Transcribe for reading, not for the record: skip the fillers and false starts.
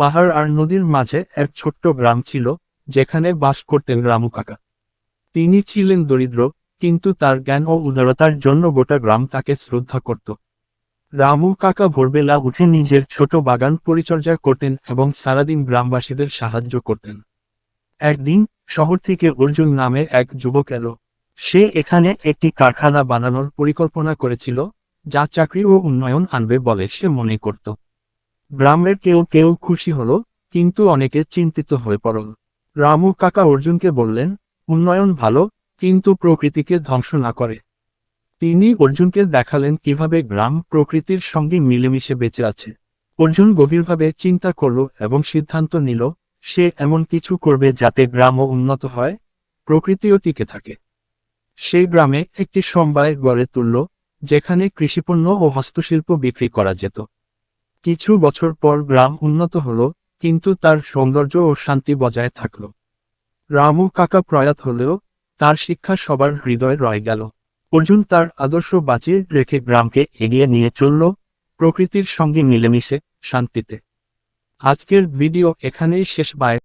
পাহাড় আর নদীর মাঝে এক ছোট্ট গ্রাম ছিল, যেখানে বাস করতেন রামু কাকা। তিনি ছিলেন দরিদ্র, কিন্তু তার জ্ঞান ও উদারতার জন্য গোটা গ্রাম তাকে শ্রদ্ধা করত। রামু কাকা ভোরবেলা উঠে নিজের ছোট বাগান পরিচর্যা করতেন এবং সারাদিন গ্রামবাসীদের সাহায্য করতেন। একদিন শহর থেকে অর্জুন নামে এক যুবক এলো। সে এখানে একটি কারখানা বানানোর পরিকল্পনা করেছিল, যা চাকরি ও উন্নয়ন আনবে বলে সে মনে করত। গ্রামের কেউ কেউ খুশি হলো, কিন্তু অনেকে চিন্তিত হয়ে পড়ল। রামু কাকা অর্জুনকে বললেন, উন্নয়ন ভালো, কিন্তু প্রকৃতিকে ধ্বংস না করে। তিনি অর্জুনকে দেখালেন কিভাবে গ্রাম প্রকৃতির সঙ্গে মিলেমিশে বেঁচে আছে। অর্জুন গভীরভাবে চিন্তা করল এবং সিদ্ধান্ত নিল, সে এমন কিছু করবে যাতে গ্রামও উন্নত হয়, প্রকৃতিও টিকে থাকে। সেই গ্রামে একটি সমবায় গড়ে তুলল, যেখানে কৃষিপণ্য ও হস্তশিল্প বিক্রি করা যেত। কিছু বছর পর গ্রাম উন্নত হলো, কিন্তু তার সৌন্দর্য ও শান্তি বজায় থাকল। রামু কাকা প্রয়াত হলেও তার শিক্ষা সবার হৃদয়ে রয়ে গেল। অর্জুন তার আদর্শ বাঁচিয়ে রেখে গ্রামকে এগিয়ে নিয়ে চলল, প্রকৃতির সঙ্গে মিলেমিশে, শান্তিতে। আজকের ভিডিও এখানেই শেষ। বাই।